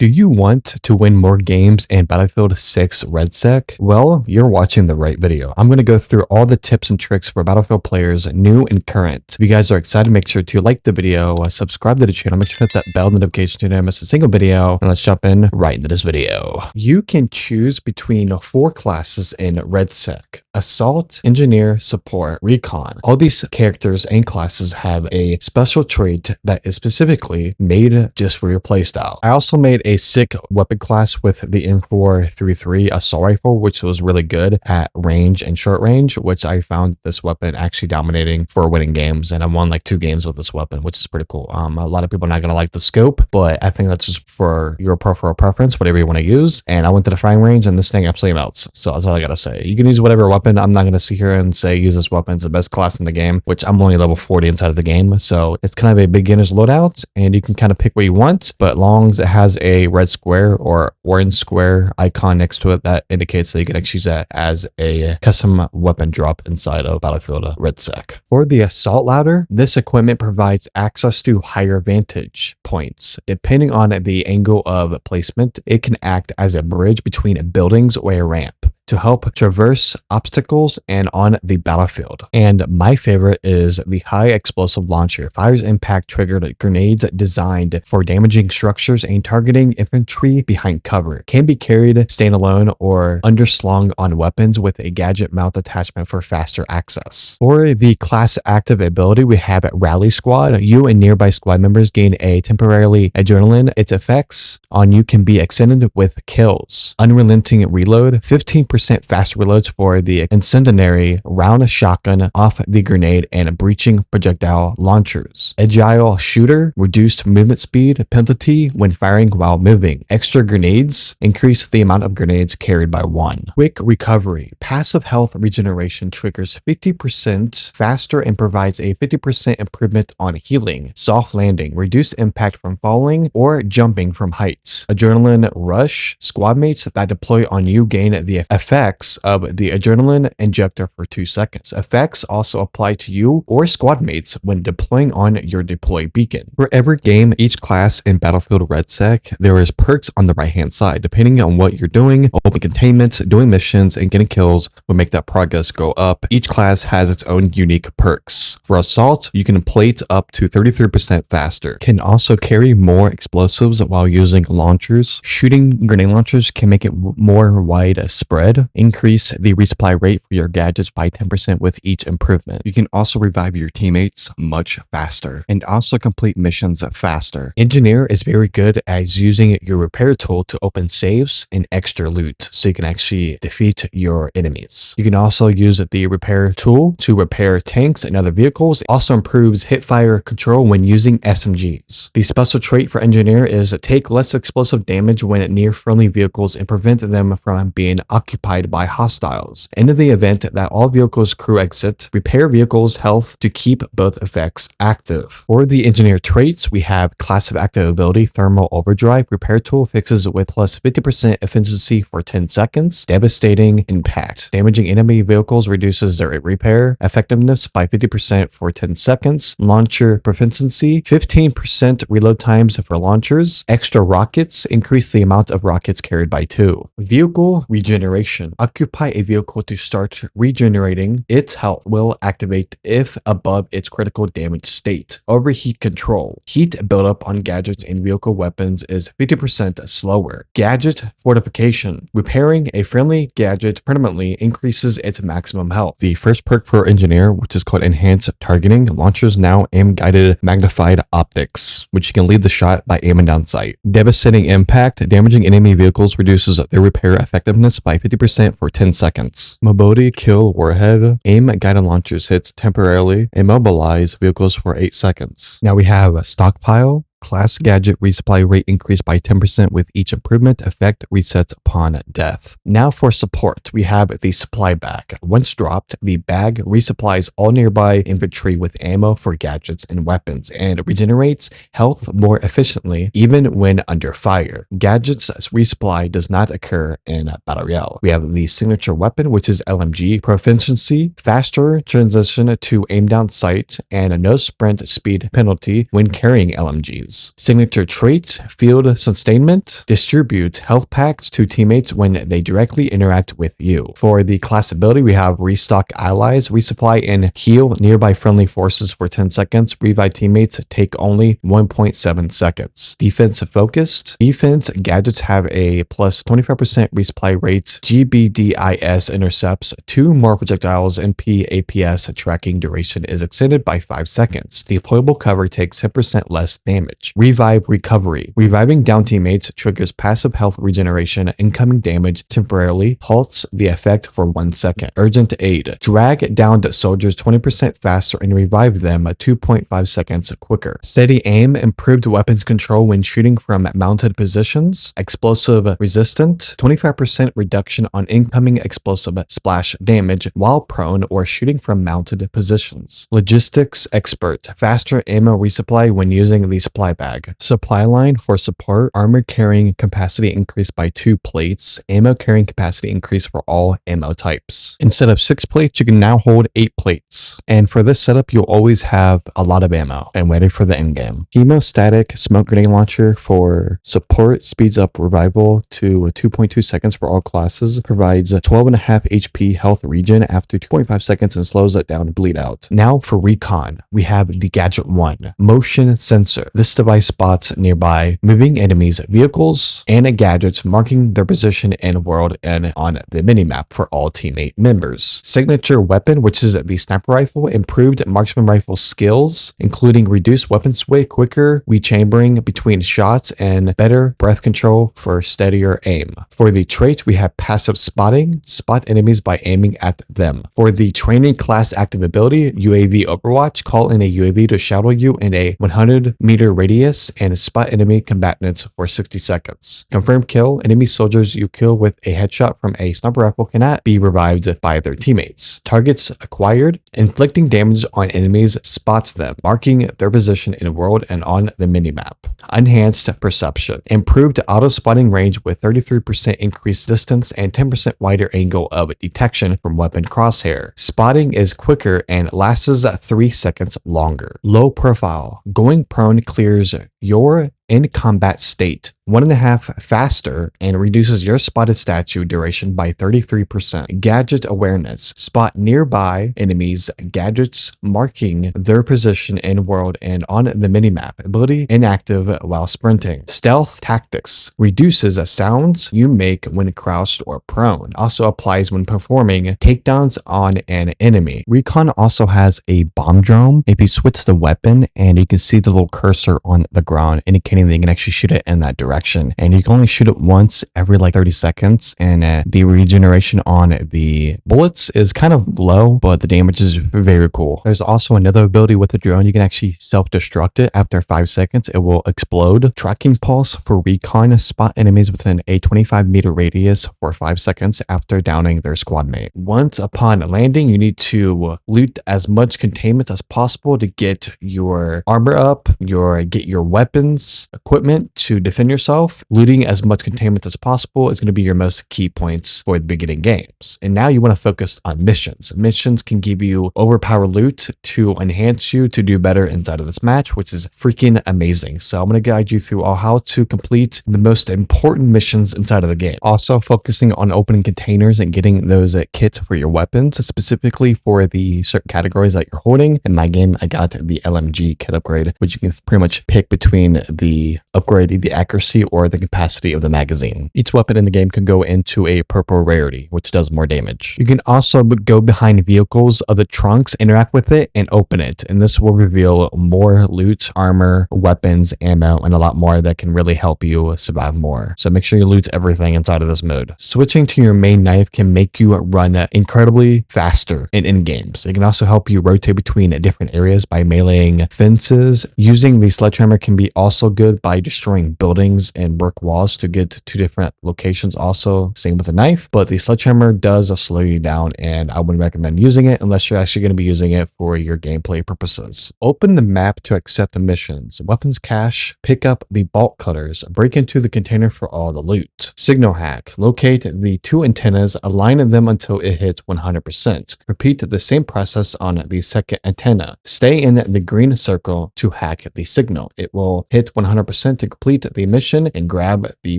Do you want to win more games in Battlefield 6 Redec? Well, you're watching the right video. I'm going to go through all the tips and tricks for Battlefield players, new and current. If you guys are excited, make sure to like the video, subscribe to the channel, make sure to hit that bell notification to never miss a single video, and let's jump in right into this video. You can choose between 4 classes in Redec: Assault, Engineer, Support, Recon. All these characters and classes have a special trait that is specifically made just for your playstyle. I also made a sick weapon class with the M433 assault rifle, which was really good at range and short range, which I found this weapon actually dominating for winning games, and I won like 2 games with this weapon, which is pretty cool. A lot of people are not gonna like the scope, but I think that's just for your personal preference, whatever you want to use. And I went to the firing range and this thing absolutely melts. So that's all I gotta say. You can use whatever weapon. I'm not gonna sit here and say use this weapon. It's the best class in the game, which I'm only level 40 inside of the game. So it's kind of a beginner's loadout and you can kind of pick what you want, but long as it has a red square or orange square icon next to it, that indicates that you can actually use that as a custom weapon drop inside of Battlefield Redec. For the assault ladder, this equipment provides access to higher vantage points. Depending on the angle of placement, it can act as a bridge between buildings or a ramp to help traverse obstacles and on the battlefield. And my favorite is the high explosive launcher. Fires impact triggered grenades designed for damaging structures and targeting infantry behind cover. Can be carried standalone or underslung on weapons with a gadget mount attachment for faster access. For the class active ability, we have Rally Squad. You and nearby squad members gain a temporarily adrenaline. Its effects on you can be extended with kills. Unrelenting reload, 15% faster reloads for the incendiary round shotgun off the grenade and breaching projectile launchers. Agile shooter, reduced movement speed penalty when firing while moving. Extra grenades, increase the amount of grenades carried by 1. Quick recovery, passive health regeneration triggers 50% faster and provides a 50% improvement on healing. Soft landing, reduce impact from falling or jumping from heights. Adrenaline rush, squad mates that deploy on you gain the effects of the adrenaline injector for 2 seconds. Effects also apply to you or squad mates when deploying on your deploy beacon. For every game, each class in Battlefield Redec, there is perks on the right hand side. Depending on what you're doing, open containment, doing missions, and getting kills will make that progress go up. Each class has its own unique perks. For Assault, you can plate up to 33% faster. Can also carry more explosives while using launchers. Shooting grenade launchers can make it more widespread. Increase the resupply rate for your gadgets by 10% with each improvement. You can also revive your teammates much faster and also complete missions faster. Engineer is very good at using your repair tool to open safes and extra loot so you can actually defeat your enemies. You can also use the repair tool to repair tanks and other vehicles. It also improves hipfire control when using SMGs. The special trait for Engineer is take less explosive damage when near friendly vehicles and prevent them from being occupied by hostiles. In the event that all vehicles crew exit, repair vehicles health to keep both effects active. For the engineer traits, we have class of active ability, thermal overdrive. Repair tool fixes with plus 50% efficiency for 10 seconds. Devastating impact. Damaging enemy vehicles reduces their repair effectiveness by 50% for 10 seconds. Launcher proficiency, 15% reload times for launchers. Extra rockets, increase the amount of rockets carried by 2. Vehicle regeneration. Occupy a vehicle to start regenerating. Its health will activate if above its critical damage state. Overheat control. Heat buildup on gadgets and vehicle weapons is 50% slower. Gadget fortification. Repairing a friendly gadget permanently increases its maximum health. The first perk for Engineer, which is called Enhanced Targeting, launchers now aim-guided magnified optics, which you can lead the shot by aiming down sight. Devastating impact. Damaging enemy vehicles reduces their repair effectiveness by 50% for 10 seconds. Mobility kill warhead. Aim guided launchers hits temporarily immobilize vehicles for 8 seconds. Now we have a stockpile. Class gadget resupply rate increased by 10% with each improvement. Effect resets upon death. Now for support, we have the supply bag. Once dropped, the bag resupplies all nearby infantry with ammo for gadgets and weapons and regenerates health more efficiently even when under fire. Gadgets resupply does not occur in Battle Royale. We have the signature weapon, which is LMG. Proficiency, faster transition to aim down sight, and no sprint speed penalty when carrying LMGs. abilities. Signature traits, field sustainment, distribute health packs to teammates when they directly interact with you. For the class ability, we have restock allies, resupply and heal nearby friendly forces for 10 seconds. Revive teammates take only 1.7 seconds. Defense focused. Defense gadgets have a plus 25% resupply rate. GBDIS intercepts 2 more projectiles and PAPS tracking duration is extended by 5 seconds. Deployable cover takes 10% less damage. Revive recovery. Reviving down teammates triggers passive health regeneration. Incoming damage temporarily halts the effect for 1 second. Urgent aid. Drag downed soldiers 20% faster and revive them 2.5 seconds quicker. Steady aim. Improved weapons control when shooting from mounted positions. Explosive resistant. 25% reduction on incoming explosive splash damage while prone or shooting from mounted positions. Logistics expert. Faster ammo resupply when using the supply bag. Supply line for support. Armor carrying capacity increased by 2 plates. Ammo carrying capacity increased for all ammo types. Instead of 6 plates, you can now hold 8 plates. And for this setup, you'll always have a lot of ammo and ready for the end game. Hemostatic smoke grenade launcher for support speeds up revival to 2.2 seconds for all classes. Provides 12.5 HP health regen after 2.5 seconds and slows it down to bleed out. Now for recon, we have the Gadget 1 motion sensor. This device spots nearby moving enemies, vehicles, and gadgets, marking their position in world and on the minimap for all teammate members. Signature weapon, which is the sniper rifle, improved marksman rifle skills, including reduced weapon sway, quicker rechambering between shots, and better breath control for steadier aim. For the trait, we have passive spotting, spot enemies by aiming at them. For the training class active ability, UAV Overwatch, call in a UAV to shadow you in a 100-meter radius and spot enemy combatants for 60 seconds. Confirm kill, enemy soldiers you kill with a headshot from a sniper rifle cannot be revived by their teammates. Targets acquired, inflicting damage on enemies spots them, marking their position in world and on the minimap. Enhanced perception, improved auto spotting range with 33% increased distance and 10% wider angle of detection from weapon crosshair. Spotting is quicker and lasts 3 seconds longer. Low profile, going prone clears your in combat state 1.5 faster and reduces your spotted statue duration by 33%. Gadget awareness, spot nearby enemies, gadgets marking their position in world and on the minimap. Ability inactive while sprinting. Stealth tactics, reduces sounds you make when crouched or prone. Also applies when performing takedowns on an enemy. Recon also has a bomb drone. If you switch the weapon and you can see the little cursor on the ground indicating that you can actually shoot it in that direction. And you can only shoot it once every like 30 seconds. And the regeneration on the bullets is kind of low, but the damage is very cool. There's also another ability with the drone. You can actually self-destruct it. After 5 seconds, it will explode. Tracking pulse for recon, spot enemies within a 25-meter radius for 5 seconds after downing their squad mate. Once upon landing, you need to loot as much containment as possible to get your armor up, get your weapons, equipment to defend yourself. Looting as much containment as possible is going to be your most key points for the beginning games. And now you want to focus on missions. Missions can give you overpowered loot to enhance you to do better inside of this match, which is freaking amazing. So I'm going to guide you through how to complete the most important missions inside of the game. Also focusing on opening containers and getting those kits for your weapons, specifically for the certain categories that you're holding. In my game, I got the LMG kit upgrade, which you can pretty much pick between the upgrade, the accuracy, or the capacity of the magazine. Each weapon in the game can go into a purple rarity, which does more damage. You can also go behind vehicles of the trunks, interact with it, and open it. And this will reveal more loot, armor, weapons, ammo, and a lot more that can really help you survive more. So make sure you loot everything inside of this mode. Switching to your main knife can make you run incredibly faster in games. It can also help you rotate between different areas by meleeing fences. Using the sledgehammer can be also good by destroying buildings buildings and brick walls to get to 2 different locations. Also, same with a knife, but the sledgehammer does slow you down, and I wouldn't recommend using it unless you're actually going to be using it for your gameplay purposes. Open the map to accept the missions. Weapons cache, pick up the bolt cutters, break into the container for all the loot. Signal hack, locate the 2 antennas, align them until it hits 100%. Repeat the same process on the second antenna. Stay in the green circle to hack the signal. It will hit 100% to complete the mission and grab the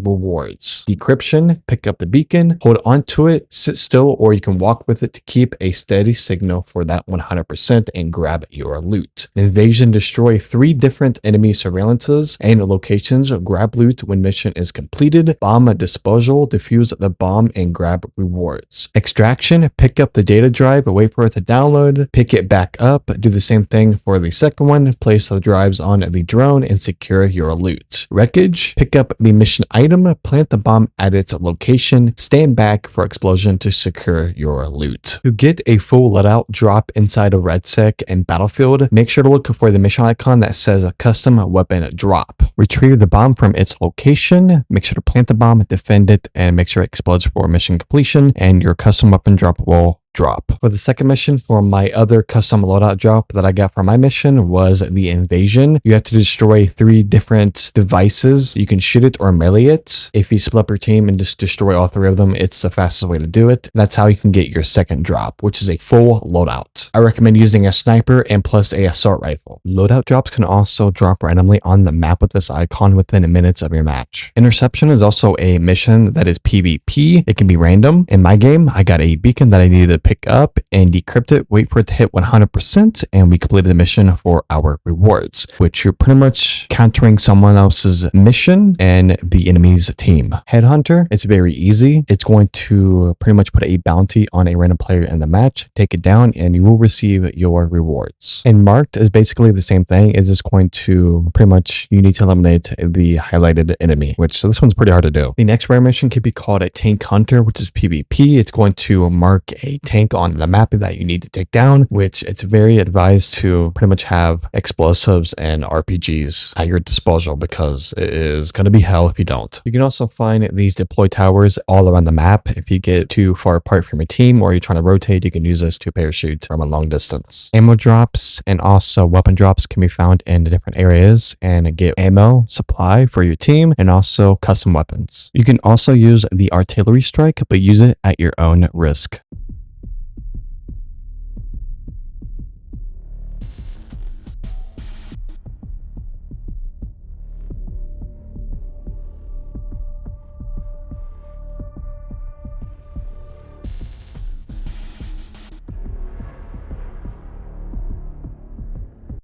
rewards. Decryption, pick up the beacon, hold onto it, sit still, or you can walk with it to keep a steady signal for that 100% and grab your loot. Invasion, destroy 3 different enemy surveillances and locations, grab loot when mission is completed. Bomb disposal, defuse the bomb and grab rewards. Extraction, pick up the data drive, wait for it to download, pick it back up, do the same thing for the second one, place the drives on the drone and secure your loot. Wreckage, pick up the mission item, plant the bomb at its location, stand back for explosion to secure your loot. To get a full loadout drop inside of Redec and Battlefield, make sure to look for the mission icon that says a custom weapon drop. Retrieve the bomb from its location, make sure to plant the bomb, defend it, and make sure it explodes for mission completion, and your custom weapon drop will drop. For the second mission, for my other custom loadout drop that I got for my mission was the invasion. You have to destroy 3 different devices. You can shoot it or melee it. If you split up your team and just destroy all 3 of them, it's the fastest way to do it. That's how you can get your second drop, which is a full loadout. I recommend using a sniper and plus a assault rifle. Loadout drops can also drop randomly on the map with this icon within minutes of your match. Interception is also a mission that is PvP. It can be random. In my game, I got a beacon that I needed to pick up and decrypt it, wait for it to hit 100%, and we completed the mission for our rewards, which you're pretty much countering someone else's mission and the enemy's team. Headhunter, it's very easy. It's going to pretty much put a bounty on a random player in the match, take it down, and you will receive your rewards. And marked is basically the same thing. It's just going to pretty much, you need to eliminate the highlighted enemy, which so this one's pretty hard to do. The next rare mission could be called a tank hunter, which is PvP. It's going to mark a tank on the map that you need to take down, which it's very advised to pretty much have explosives and RPGs at your disposal because it is going to be hell if you don't. You can also find these deploy towers all around the map. If you get too far apart from your team or you're trying to rotate, you can use this to parachute from a long distance. Ammo drops and also weapon drops can be found in different areas and get ammo supply for your team and also custom weapons. You can also use the artillery strike, but use it at your own risk.